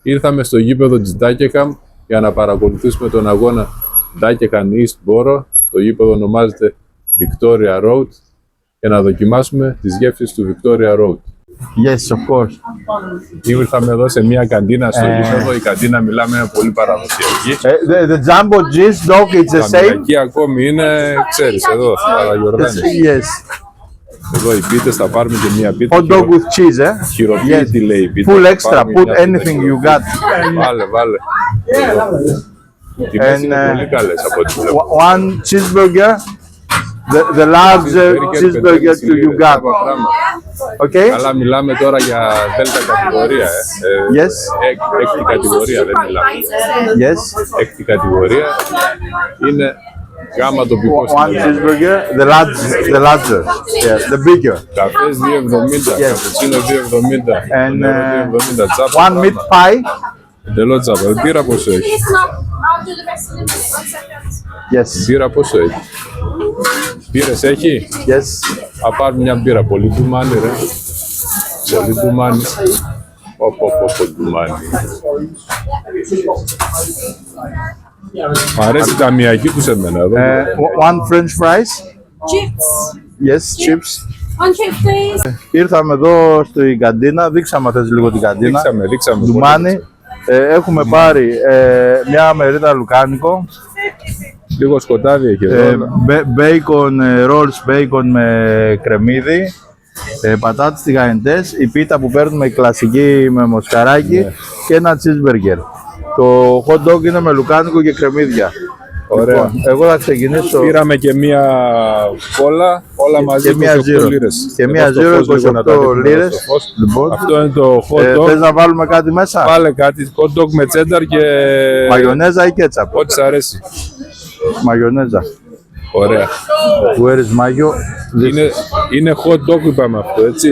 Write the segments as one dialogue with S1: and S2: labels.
S1: Ήρθαμε στο γήπεδο της Dagenham για να παρακολουθήσουμε τον αγώνα Dagenham East Borough. Το γήπεδο ονομάζεται Victoria Road και να δοκιμάσουμε τις γεύσεις του Victoria Road.
S2: Yes, of course.
S1: Ήρθαμε εδώ σε μια καντίνα στο γήπεδο. Η καντίνα μιλάμε είναι πολύ παραδοσιακή.
S2: The jumbo cheese dog is the
S1: Τα
S2: same.
S1: μυρακή ακόμη είναι, ξέρεις, εδώ, Παραγιορδάνη.
S2: Yes.
S1: Εδώ οι πίτες, θα πάρουμε και μια πίτα.
S2: Hot dog with cheese,
S1: Χειροποίητη λέει η πίτα.
S2: Full
S1: Θα
S2: extra.
S1: πάρουμε
S2: Put
S1: μια πίτα
S2: anything you got.
S1: Βάλε. Οι τιμές είναι πολύ καλές από ό,τι βλέπω.
S2: One cheeseburger. The large cheeseburger you got. Okay?
S1: Αλλά μιλάμε τώρα για δέλτα κατηγορία.
S2: Yes.
S1: Έκτη κατηγορία δεν μιλάμε.
S2: Yes.
S1: Έκτη κατηγορία είναι γάμα τοπικό.
S2: One cheeseburger. The larger. Yeah. The bigger.
S1: Καφές 2,70, καπουτσίνο 2,70,
S2: And
S1: νερό 2,70, τσάπα.
S2: one meat pie.
S1: Εντελώς τσάπα. Η μπύρα πόσο έχει?
S2: Yes.
S1: Η μπύρα πόσο έχει? Μπύρες έχει?
S2: Yes.
S1: Θα πάρουμε μια μπύρα. Πολύ ντουμάνι ρε. Πολύ ντουμάνι. Πω ντουμάνι. Μ' αρέσει η ταμιακή τους εμένα εδώ.
S2: One French fries.
S3: Chips.
S2: Yes, chips.
S3: One chip, please.
S2: Ήρθαμε εδώ στην καντίνα, δείξαμε θες λίγο την καντίνα.
S1: Δείξαμε.
S2: Ντουμάνι. Έχουμε πάρει μια μερίδα λουκάνικο,
S1: Λίγο σκοτάδι έχει εδώ.
S2: bacon, rolls bacon με κρεμμύδι, πατάτες τηγανιτές, η πίτα που παίρνουμε η κλασική με μοσχαράκι και ένα cheeseburger. Το hot dog είναι με λουκάνικο και κρεμμύδια.
S1: Ωραία.
S2: Λοιπόν, εγώ θα ξεκινήσω.
S1: Πήραμε και μία κόλλα, όλα μαζί
S2: Και μία
S1: 28
S2: zero.
S1: λίρες.
S2: Και μία
S1: Εδώ στο
S2: zero,
S1: φως λίγο να τα
S2: 28
S1: δείχνουμε
S2: λίρες.
S1: εδώ στο φως.
S2: Λοιπόν,
S1: Αυτό είναι το hot dog.
S2: θες να βάλουμε κάτι μέσα?
S1: Βάλε κάτι, hot dog με τσένταρ και
S2: Μαγιονέζα ή κέτσαπ?
S1: ό,τι σ' αρέσει.
S2: Μαγιονέζα.
S1: Ωραία.
S2: Where is Mayo?
S1: Είναι hot dog είπαμε αυτό, έτσι.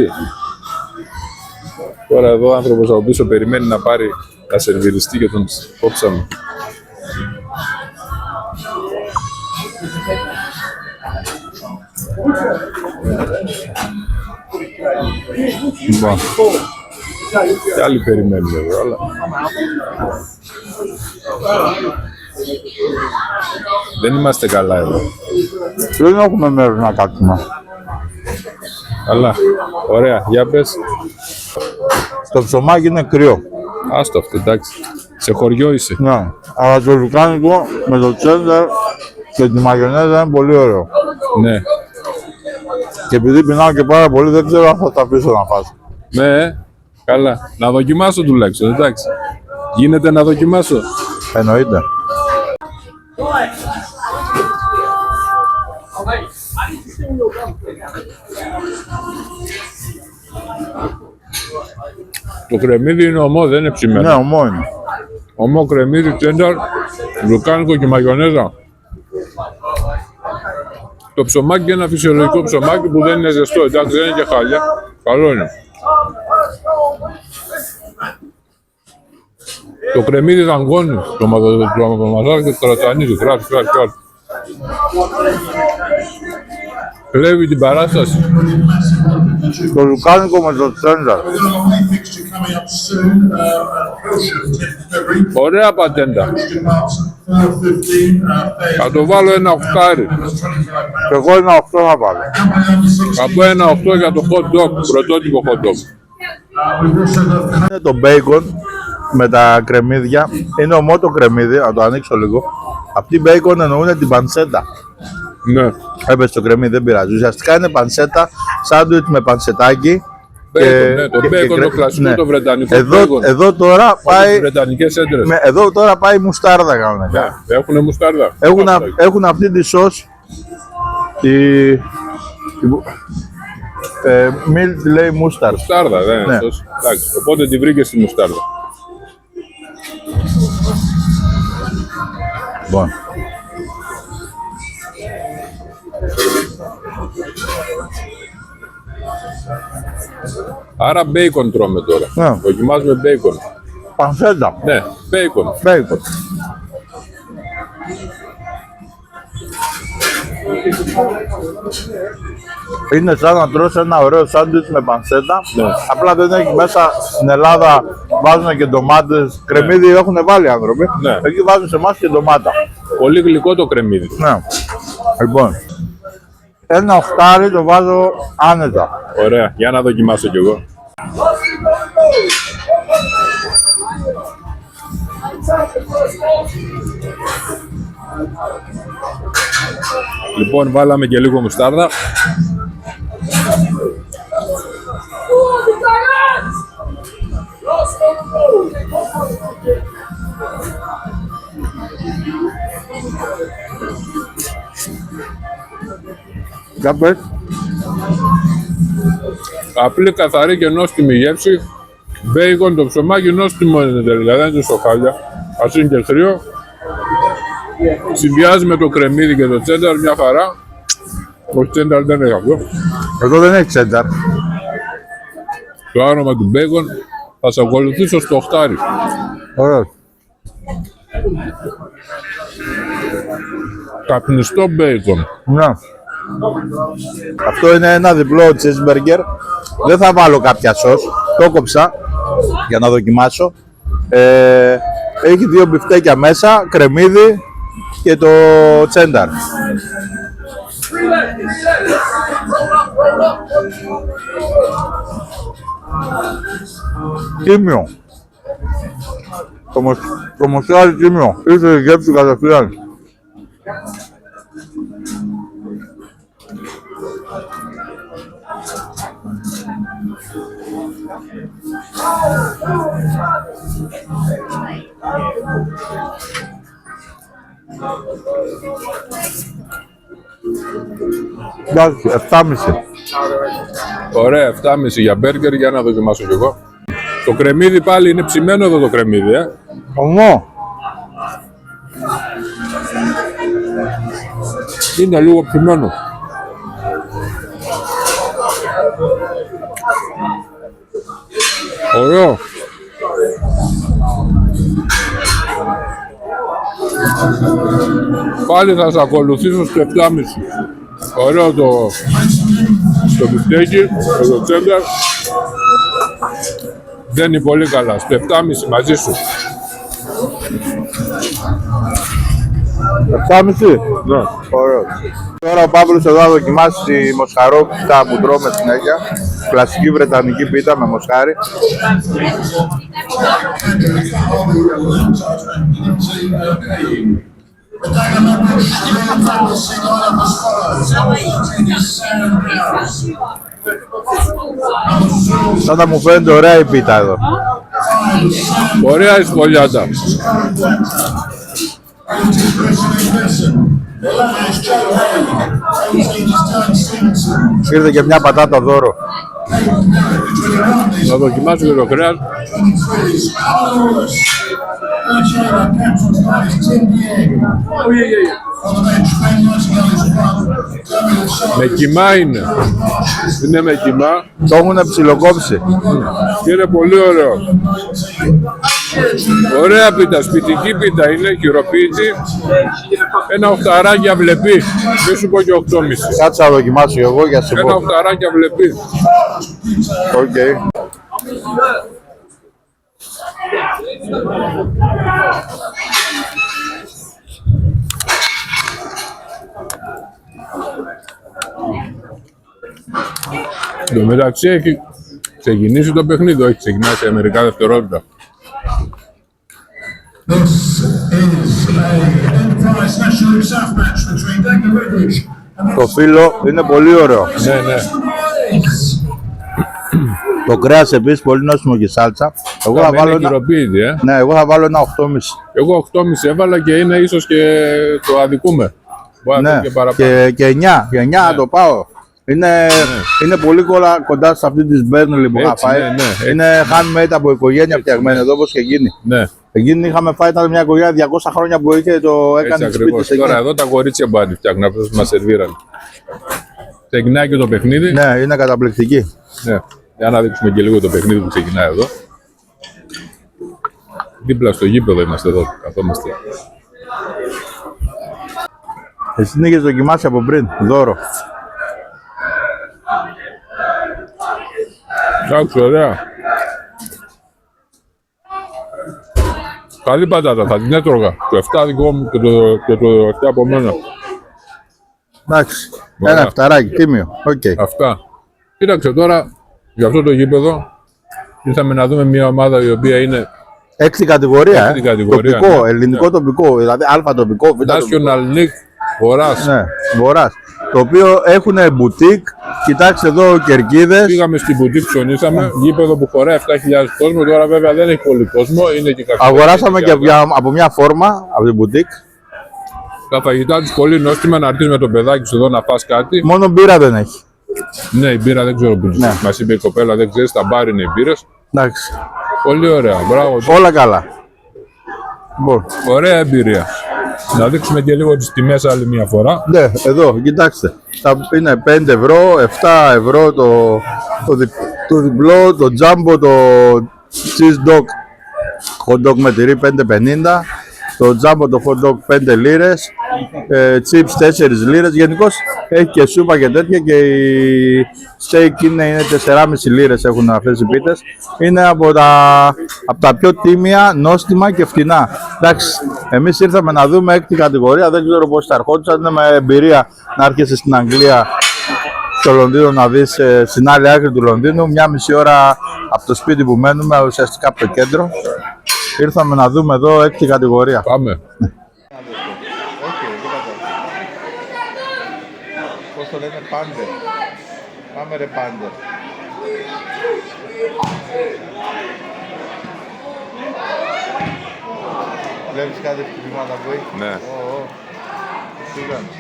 S1: Τώρα εδώ ο άνθρωπος από πίσω περιμένει να πάρει να σερβιριστεί και τον κόψαμε.
S2: Λοιπόν,
S1: Και άλλοι περιμένουν εδώ, αλλά... Δεν είμαστε καλά εδώ.
S2: δεν έχουμε μέρος να κάτσουμε.
S1: Καλά. Ωραία. Για πες.
S2: Το ψωμάκι είναι κρύο.
S1: Άστο αυτό, εντάξει. Σε χωριό είσαι.
S2: Ναι, αλλά το λουκάνικο με το τσένταρ και τη μαγιονέζα είναι πολύ ωραίο.
S1: Ναι.
S2: Και επειδή πεινάω και πάρα πολύ, δεν ξέρω αν θα τα αφήσω να φας.
S1: Ναι. Καλά. Να δοκιμάσω τουλάχιστον, εντάξει. Γίνεται να δοκιμάσω.
S2: Εννοείται.
S1: Το κρεμμύδι είναι ομό, δεν είναι ψημένο.
S2: Ναι, ομό είναι.
S1: Ομό κρεμμύδι, τσένταρ, λουκάνικο και μαγιονέζα. Το ψωμάκι είναι ένα φυσιολογικό ψωμάκι που δεν είναι ζεστό, εντάξει, δεν είναι και χάλια. Καλό είναι. Το κρεμμύδι δαγκώνει, το μαζάκι και το τρατανίζει, κράτει. Κλέβει την παράσταση.
S2: Το λουκάνικο με το τσένταρ.
S1: Ωραία πατέντα. Θα το βάλω ένα 8.
S2: Και εγώ ένα 8 θα βάλω.
S1: Θα πω ένα 8 για το hot dog, πρωτότυπο hot dog.
S2: Είναι το bacon με τα κρεμμύδια. Είναι ομό το κρεμμύδι, να το ανοίξω λίγο. Αυτοί οι bacon εννοούν την πανσέτα.
S1: Ναι.
S2: Έπεσε το κρεμμύδι, δεν πειράζει. Ουσιαστικά είναι πανσέτα, σάντουιτ με πανσετάκι.
S1: Bacon, ναι, το bacon το κλασικό,
S2: ναι.
S1: το βρετανικό
S2: Εδώ τώρα πάει.
S1: βρετανικές έντρες.
S2: Εδώ τώρα πάει μουστάρδα κανονικά.
S1: Έχουνε μουστάρδα.
S2: Έχουν αυτή τη σως. Μιλ τη λέει μούσταρ.
S1: Μουστάρδα, δεν είναι
S2: Ναι.
S1: σως. Εντάξει, οπότε τη βρήκε στη μουστάρδα.
S2: Λοιπόν.
S1: Άρα bacon τρώμε τώρα.
S2: Ναι.
S1: Δοκιμάζουμε bacon.
S2: Πανσέτα.
S1: Ναι, bacon.
S2: Bacon. Είναι σαν να τρως ένα ωραίο σάντουιτς με πανσέτα.
S1: Ναι.
S2: Απλά δεν έχει μέσα. Στην Ελλάδα βάζουν και ντομάτες. Κρεμμύδι έχουν βάλει άνθρωποι.
S1: Ναι.
S2: Εκεί βάζουν σε εμάς και ντομάτα.
S1: Πολύ γλυκό το κρεμμύδι.
S2: Ναι. Λοιπόν, ένα οχτάρι το βάζω άνετα.
S1: Ωραία, για να δοκιμάσω κι εγώ. Λοιπόν, βάλαμε και λίγο μουστάρδα.
S2: Για πες.
S1: Απλή, καθαρή και νόστιμη γεύση. Μπέικον, το ψωμάκι νόστιμο είναι τελικά, δεν είναι σοκάλια. Ας είναι και κρύο. Συνδυάζει με το κρεμμύδι και το τσένταρ μια χαρά. Το τσένταρ δεν έχει αυτό.
S2: Εδώ δεν έχει τσένταρ.
S1: Το άρωμα του μπέικον θα σε ακολουθήσω στο οχτάρι.
S2: Ωραίο.
S1: Καπνιστό μπέικον.
S2: Ναι. Αυτό είναι ένα διπλό cheeseburger. Δεν θα βάλω κάποια σως. Το κόψα για να δοκιμάσω. Έχει δύο μπιφτέκια μέσα, κρεμμύδι και το τσένταρ. Τίμιο. Το μοσιάρι τίμιο. Ήρθε η γεύση κατευθείαν. Εντάξει, 7,5.
S1: Ωραία, 7,5 για μπέργκερ, για να δοκιμάσω κι εγώ. Το κρεμμύδι πάλι είναι ψημένο εδώ το κρεμμύδι,
S2: Ομό.
S1: Είναι λίγο ψημένο. Ωραίο. Πάλι θα σε ακολουθήσω στο 7,5. Ωραίο το μπιφτέκι, το τσένταρ. Δεν είναι πολύ καλά. Στο 7,5 μαζί σου.
S2: 7,5.
S1: Ναι.
S2: Ωραίο. Τώρα ο Παύλος εδώ θα δοκιμάσει τη μοσχαρόπιτα που τρώμε συνέχεια. Κλασική βρετανική πίτα με μοσχάρι. Σαν να μου φαίνεται ωραία η πίτα εδώ.
S1: Ωραία η σπολιάτα.
S2: Ήρθε και μια πατάτα δώρο.
S1: Να δοκιμάσω και το κρέας. Με κιμά είναι. Είναι με κιμά
S2: Το έχουνε ψιλοκόψει.
S1: και είναι πολύ ωραίο. Ωραία πίτα, σπιτική πίτα είναι, χειροποίητη. Ένα οχταράκι αυλεπή. Δεν σου πω και 8,5.
S2: Κάτσε να δοκιμάσω εγώ για σου
S1: Ένα
S2: πω.
S1: οχταράκι αυλεπή.
S2: Οκ.
S1: Εν τω μεταξύ έχει ξεκινήσει το παιχνίδι, όχι ξεκινάει σε μερικά δευτερόλεπτα.
S4: This is a enterprise national south match between Dagger Redbridge and
S2: Το φύλλο είναι πολύ ωραίο.
S1: Ναι, ναι.
S2: Το κρέας επίσης πολύ νόστιμο και σάλτσα. Εγώ θα
S1: Είναι
S2: βάλω ένα...
S1: χειροποίητη,
S2: Ναι, εγώ θα βάλω ένα 8,5.
S1: Εγώ 8,5 έβαλα και είναι ίσως και το αδικούμε. Μπορεί να
S2: Ναι,
S1: είναι και παραπάνω.
S2: και 9. Και 9 να το πάω. Είναι πολύ κοντά σε αυτή τη Μπέρνλι που είχα
S1: Έτσι,
S2: φάει.
S1: ναι, ναι,
S2: Είναι handmade από οικογένεια φτιαγμένη εδώ όπως και εκείνη.
S1: Ναι,
S2: Εκείνη είχαμε φάει, ήταν μια οικογένεια 200 χρόνια που είχε το
S1: έτσι
S2: έκανε σπίτι
S1: ακριβώς.
S2: σε
S1: Τώρα
S2: εκείνη.
S1: εδώ τα κορίτσια μπορεί να τη φτιάχνουν, αυτός μας σερβίραν. Ξεκινάει και το παιχνίδι.
S2: Ναι, είναι καταπληκτική.
S1: Ναι. Για να δείξουμε και λίγο το παιχνίδι που ξεκινάει εδώ. Δίπλα στο γήπεδο είμαστε εδώ, καθόμαστε.
S2: Εσύ την είχες δοκιμάσει από πριν, δώρο.
S1: Εντάξει, ωραία. Καλή πατάτα, θα την έτρωγα. Το 7 δικό μου και το 7 από μένα.
S2: Εντάξει.
S1: Ωραία.
S2: Ένα φταράκι, τίμιο. Οκ.
S1: Αυτά. Κοίταξε τώρα, για αυτό το γήπεδο, ήρθαμε να δούμε μια ομάδα η οποία είναι
S2: Έκτη κατηγορία.
S1: Έκτη κατηγορία,
S2: Τοπικό,
S1: ναι.
S2: ελληνικό
S1: Ναι.
S2: τοπικό. Δηλαδή Α τοπικό, Β τοπικό.
S1: National League Βορράς.
S2: Ναι, Βορράς. Το οποίο έχουν μπουτίκ. Κοιτάξτε εδώ κερκίδες.
S1: Πήγαμε στην μπουτίκ, ψωνίσαμε. Γήπεδο που χωράει 7.000 κόσμο. Τώρα βέβαια δεν έχει πολύ κόσμο. Είναι και
S2: Αγοράσαμε και από μια φόρμα από την μπουτίκ.
S1: τα φαγητά του πολύ νόστιμα. Να έρθει με το παιδάκι σου εδώ να φας κάτι.
S2: Μόνο μπύρα δεν έχει.
S1: Ναι, η μπύρα δεν ξέρω που
S2: Ναι.
S1: μας είπε η κοπέλα, δεν ξέρει. Τα μπάρ είναι οι μπύρες.
S2: Εντάξει.
S1: Πολύ ωραία. Μπράβο.
S2: Όλα καλά. Λοιπόν,
S1: Ωραία εμπειρία. Να δείξουμε και λίγο τις τιμές άλλη μια φορά.
S2: ναι, εδώ, κοιτάξτε. Είναι 5 ευρώ, 7 ευρώ το διπλό, το τζάμπο, το cheese dog, hot dog με τυρί 5,50, το τζάμπο, το hot dog 5 λίρες, chips 4 λίρες. Γενικώς έχει και σούπα και τέτοια και η steak είναι 4,5 λίρες έχουν αυτές οι πίτες. Είναι από τα πιο τίμια, νόστιμα και φτηνά. Εντάξει, εμείς ήρθαμε να δούμε έκτη κατηγορία, δεν ξέρω πώς θα ερχόντουσαν, είναι με εμπειρία να έρχεσαι στην Αγγλία, στο Λονδίνο να δεις στην άλλη άκρη του Λονδίνου, 1,5 ώρα από το σπίτι που μένουμε, ουσιαστικά από το κέντρο. Ήρθαμε να δούμε εδώ έκτη κατηγορία.
S1: Πάμε.
S2: Πώς το λένε, πάντερ. Πάμε ρε πάντερ. Βλέπεις κάτι χτυπήματα που έχει.
S1: Ναι.
S2: Τι κάνεις.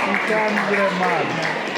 S2: Τι κάνεις ρε μάνα.